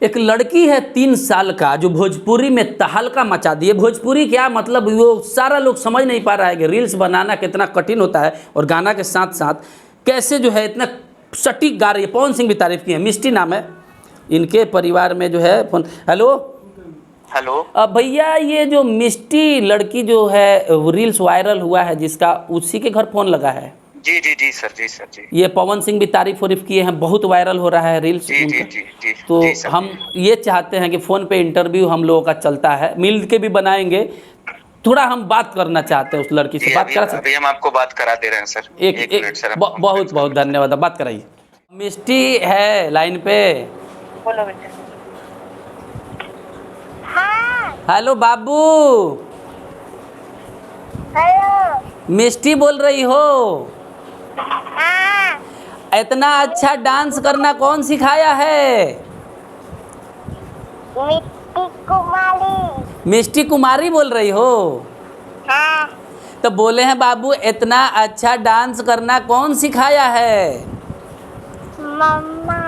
एक लड़की है 3 साल का जो भोजपुरी में तहलका मचा दी है। भोजपुरी क्या मतलब वो सारा लोग समझ नहीं पा रहा है कि रील्स बनाना कितना कठिन होता है और गाना के साथ साथ कैसे जो है इतना सटीक गा रही है। पवन सिंह भी तारीफ की है। मिष्टी नाम है इनके परिवार में जो है फोन। Hello hello. अब भैया ये जो मिष्टी लड़की जो है वो रील्स वायरल हुआ है जिसका, उसी के घर फोन लगा है। जी जी जी सर, जी सर, जी ये पवन सिंह भी तारीफ वारीफ किए हैं, बहुत वायरल हो रहा है रील्स जी जी उनका। जी जी तो जी सर। हम ये चाहते हैं कि फ़ोन पे इंटरव्यू हम लोगों का चलता है, मिल के भी बनाएंगे। थोड़ा हम बात करना चाहते हैं उस लड़की से, जी बात अभी करा अभी सकते? हम आपको बात करा दे रहे हैं सर। एक मिनट सर, हम बहुत बहुत धन्यवाद, बात कराइए। मिष्टी है लाइन पे। बोलो बेटा। हेलो बाबू। हेलो। मिष्टी बोल रही हो? हाँ। इतना अच्छा डांस करना कौन सिखाया है? मिट्टी कुमारी। मिष्टी कुमारी बोल रही हो? हाँ। तो बोले हैं बाबू इतना अच्छा डांस करना कौन सिखाया है? मम्मा।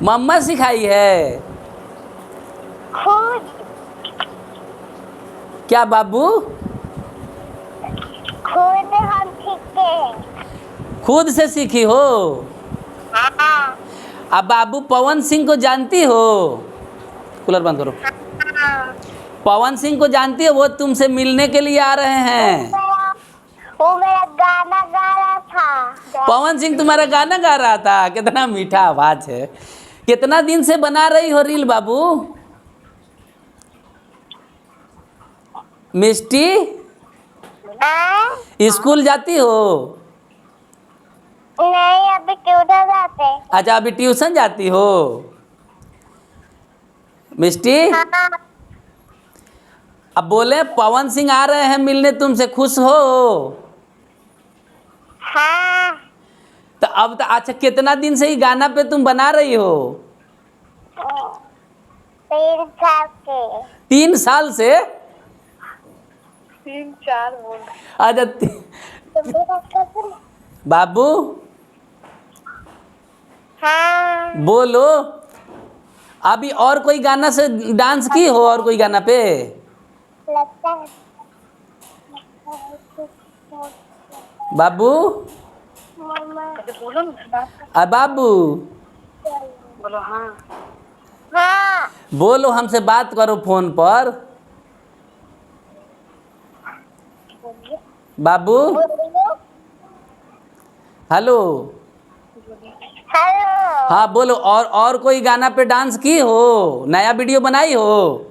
मम्मा सिखाई है। खुद। क्या बाबू? खुद हम सीखे। खुद से सीखी हो? हाँ। अब बाबू पवन सिंह को जानती हो? कूलर बंद करो। हाँ। पवन सिंह को जानती हो? वो तुमसे मिलने के लिए आ रहे हैं। वो मेरा गाना गा रहा था। पवन सिंह तुम्हारा गाना गा रहा था? कितना मीठा आवाज है। कितना दिन से बना रही हो रील बाबू? मिष्टी हाँ? स्कूल जाती हो? नहीं, अभी ट्यूशन जाते। अच्छा अभी ट्यूशन जाती हो? मिष्टी हाँ। अब बोले पवन सिंह आ रहे हैं मिलने, तुमसे खुश हो? हाँ। तो अब तो अच्छा कितना दिन से ही गाना पे तुम बना रही हो? 3 साल के। 3 साल से? 3-4 बोल। अच्छा बाबू हाँ। बोलो, अभी और कोई गाना से डांस की हो? और कोई गाना पे? लगता है। बाबू मम्मा। बोलो ना। बाबू बोलो। हाँ हाँ। बोलो, हमसे बात करो फोन पर। बाबू बोलो। हेलो। हेलो। हाँ बोलो, और कोई गाना पे डांस की हो? नया वीडियो बनाई हो?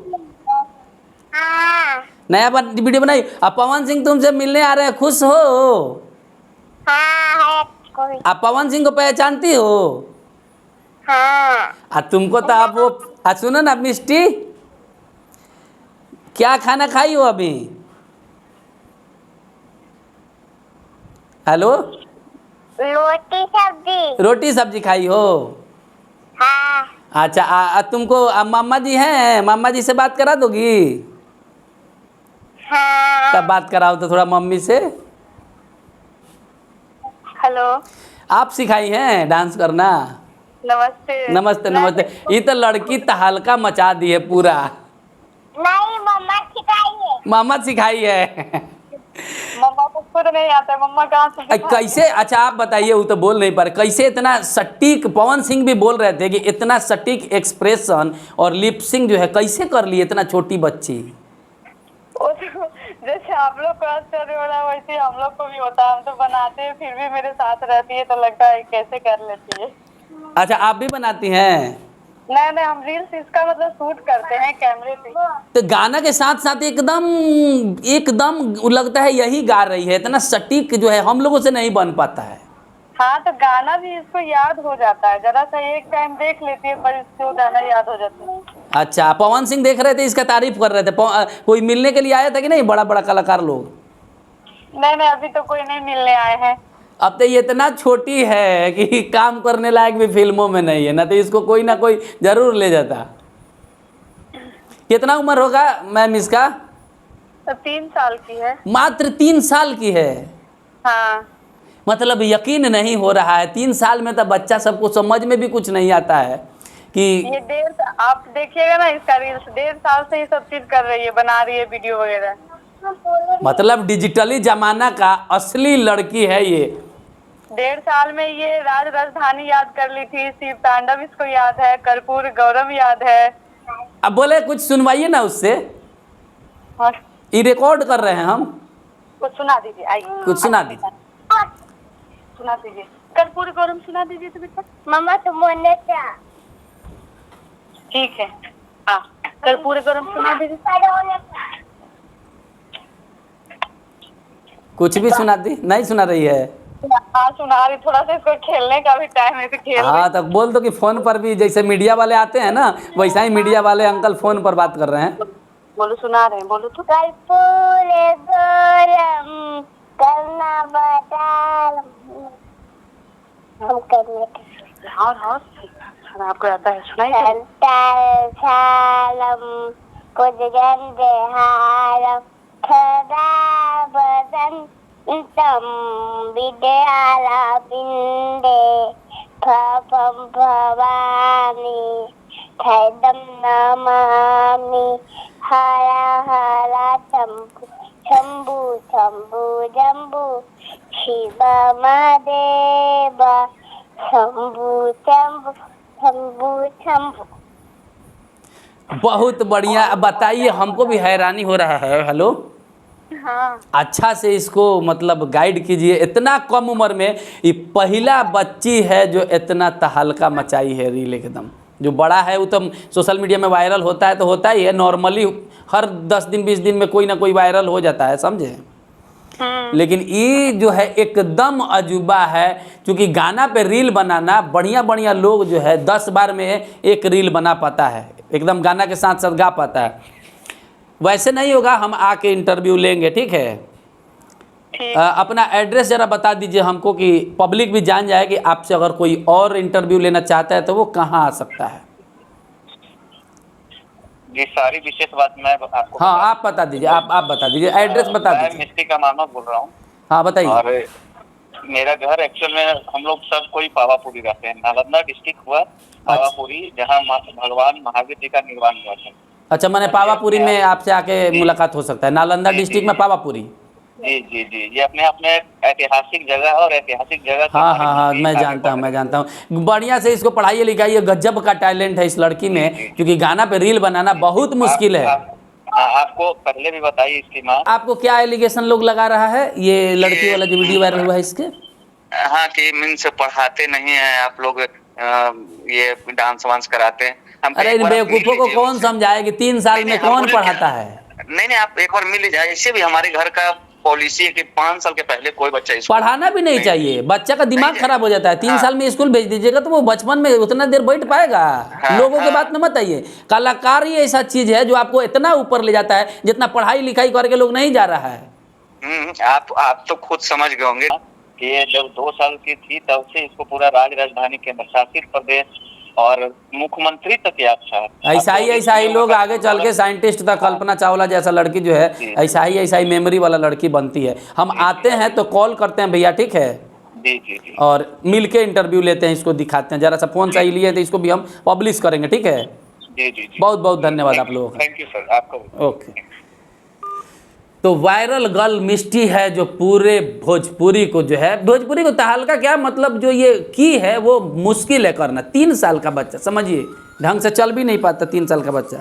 हाँ। नया वीडियो बनाई। अब पवन सिंह तुमसे मिलने आ रहे हैं, खुश हो? हाँ है कोई। आप पवन सिंह को पहचानती हो? हाँ। तुमको तो आप वो सुनो ना मिष्टी, क्या खाना खाई हो अभी? हेलो। रोटी सब्जी। रोटी सब्जी खाई हो? हाँ। अच्छा तुमको मामा जी हैं, मामा जी से बात करा दोगी? हाँ। तब बात कराओ तो थोड़ा मम्मी से। हेलो। आप सिखाई हैं डांस करना? नमस्ते। नमस्ते नमस्ते। ये तो लड़की तहलका मचा दी है पूरा। नहीं, मम्मा सिखाई है। मामा सिखाई है। मम्मा को खुद नहीं आता है, मम्मा कहाँ से सिखाई? कैसे? अच्छा आप बताइए, वो तो बोल नहीं पा रहे, कैसे इतना सटीक? पवन सिंह भी बोल रहे थे कि इतना सटीक एक्सप्रेशन और लिपसिंग जो है कैसे कर ली इतना छोटी बच्ची? जैसे आप लोग को आश्चर्य हो रहा है वैसे हम लोग को भी होता है। हम तो बनाते हैं फिर भी मेरे साथ रहती है तो लगता है कैसे कर लेती है। अच्छा आप भी बनाती हैं? नहीं नहीं, हम रील्स इसका मतलब शूट करते हैं कैमरे से। तो गाना के साथ साथ एकदम एकदम लगता है यही गा रही है, इतना सटीक जो है हम लोगों से नहीं बन पाता है। हाँ, तो गाना भी इसको याद हो जाता है। जरा सा एक टाइम देख लेती है पर इसको गाना याद हो जाता है। अच्छा पवन सिंह देख रहे थे, इसका तारीफ कर रहे थे। कोई मिलने के लिए आया था कि नहीं, बड़ा बड़ा कलाकार लोग? नहीं नहीं, अभी तो कोई नहीं मिलने आए हैं। अब तो ये इतना छोटी है कि काम करने लायक भी फिल्मों में नहीं है, ना तो इसको कोई ना कोई जरूर ले जाता। कितना उम्र होगा मैम इसका? तो 3 साल की है। मात्र 3 साल की है? हाँ। मतलब यकीन नहीं हो रहा है, 3 साल में तो बच्चा सबको समझ में भी कुछ नहीं आता है कि ये आप देखिएगा ना इसका रील्स, 1.5 साल से ये सब चीज कर रही है, बना रही है वीडियो वगैरह। मतलब डिजिटली जमाना का असली लड़की है ये। 1.5 साल में ये राज राजधानी याद कर ली थी, शिव तांडव इसको याद है, कर्पूर गौरव याद है। अब बोले कुछ सुनवाइए ना उससे, हाँ, ये रिकॉर्ड कर रहे हैं हम, कुछ सुना दीजिए, आइए कुछ सुना दीजिए। सुना दीजिए, कर्पूर गौरव सुना दीजिए तो बेटा। मम्मा तुम बोलने क्या? ठीक है, हाँ कर्पूर गौरव सुना दीजिए। कुछ भी सुना दी, नहीं सुना रही है। हाँ सुना रही, थोड़ा सा इसको खेलने का भी टाइम है तो खेल हाँ तो बोल दो कि फोन पर भी जैसे मीडिया वाले आते हैं ना, वैसा ही मीडिया वाले अंकल फोन पर बात कर रहे हैं। बोलो, सुना रहे हैं, बोलो तो। कर्पूर गौरम करना बता हम करने का और आपको आता है, सुनाइए। संताल छालम कुदगंधे हारम खदा बदन तम विद्याला बिंदे भवम भवानी खैदम नमामि हरा हरा शंभु शंभु शंभु जंबु शिव महादेव शंभु शंभु शंभु शंभु। बहुत बढ़िया। अब बताइए, हमको भी हैरानी हो रहा है। हेलो, हाँ अच्छा से इसको मतलब गाइड कीजिए। इतना कम उम्र में ये पहला बच्ची है जो इतना तहलका मचाई है रील एकदम। जो बड़ा है वो तो सोशल मीडिया में वायरल होता है तो होता ही है, नॉर्मली हर 10 दिन 20 दिन में कोई ना कोई वायरल हो जाता है, समझे। लेकिन ये जो है एकदम अजूबा है, क्योंकि गाना पे रील बनाना बढ़िया बढ़िया लोग जो है 10 बार में एक रील बना पाता है, एकदम गाना के साथ साथ गा पाता है। वैसे नहीं होगा, हम आके इंटरव्यू लेंगे, ठीक है। अपना एड्रेस ज़रा बता दीजिए हमको कि पब्लिक भी जान जाए कि आपसे अगर कोई और इंटरव्यू लेना चाहता है तो वो कहाँ आ सकता है। ये सारी विशेष बात मैं आपको हाँ आप बता दीजिए, आप बता दीजिए, एड्रेस बता मैं दीजिए। मिस्त्री का मामा बोल रहा हूँ। हाँ बताइए। और मेरा घर एक्चुअल में हम लोग सब कोई पावापुरी रहते हैं, नालंदा डिस्ट्रिक्ट हुआ पावापुरी, जहाँ भगवान महावीर जी का निर्वाण हुआ था। अच्छा, मैंने पावापुरी में आपसे आके मुलाकात हो सकता है, नालंदा डिस्ट्रिक्ट में पावापुरी। जी जी जी, ये अपने आप में ऐतिहासिक जगह और ऐतिहासिक जगह। हाँ, मैं जानता हूँ। बढ़िया से इसको पढ़ाइए लिखाइए, गजब का टैलेंट है इस लड़की में, क्योंकि गाना पे रील बनाना बहुत मुश्किल है। आपको पहले भी बताइए इसकी माँ। आपको क्या एलिगेशन लोग लगा रहा है, ये लड़की वाला जो वीडियो वायरल हुआ है इसके? हाँ कि मीन्स पढ़ाते नहीं है आप लोग, ये डांस वांस कराते हैं। अरे इन बेवकूफों को कौन समझाए कि 3 साल में कौन पढ़ाता है। नहीं, आप एक बार मिल जाए। इससे भी हमारे घर का पॉलिसी है कि 5 साल के पहले कोई बच्चा पढ़ाना भी नहीं चाहिए। बच्चा का दिमाग खराब हो जाता है। 3 साल में स्कूल भेज दीजिएगा तो वो बचपन में उतना देर बैठ पाएगा। लोगों के बात में मत आइए। कलाकार ही ऐसा चीज है जो आपको इतना ऊपर ले जाता है जितना पढ़ाई लिखाई करके लोग नहीं जा रहा है। आप तो खुद समझ गए होंगे कि ये जब 2 साल की थी तब से इसको पूरा राजधानी केंद्र शासित प्रदेश और मुख्यमंत्री तक याद था। ऐसा ही लोग आगे चल के साइंटिस्ट तक, कल्पना चावला जैसा लड़की जो है ऐसा ही मेमोरी वाला लड़की बनती है। हम आते हैं तो कॉल करते हैं भैया, ठीक है। जी। और मिल के इंटरव्यू लेते हैं, इसको दिखाते हैं। जरा सा फोन सही लिए तो इसको भी हम पब्लिश करेंगे, ठीक है। जी। बहुत बहुत धन्यवाद आप लोगों का। थैंक यू सर, आपको। ओके। तो वायरल गर्ल मिष्टी है जो पूरे भोजपुरी को जो है, भोजपुरी को तहलका क्या मतलब जो ये की है वो मुश्किल है करना। 3 साल का बच्चा, समझिए ढंग से चल भी नहीं पाता 3 साल का बच्चा।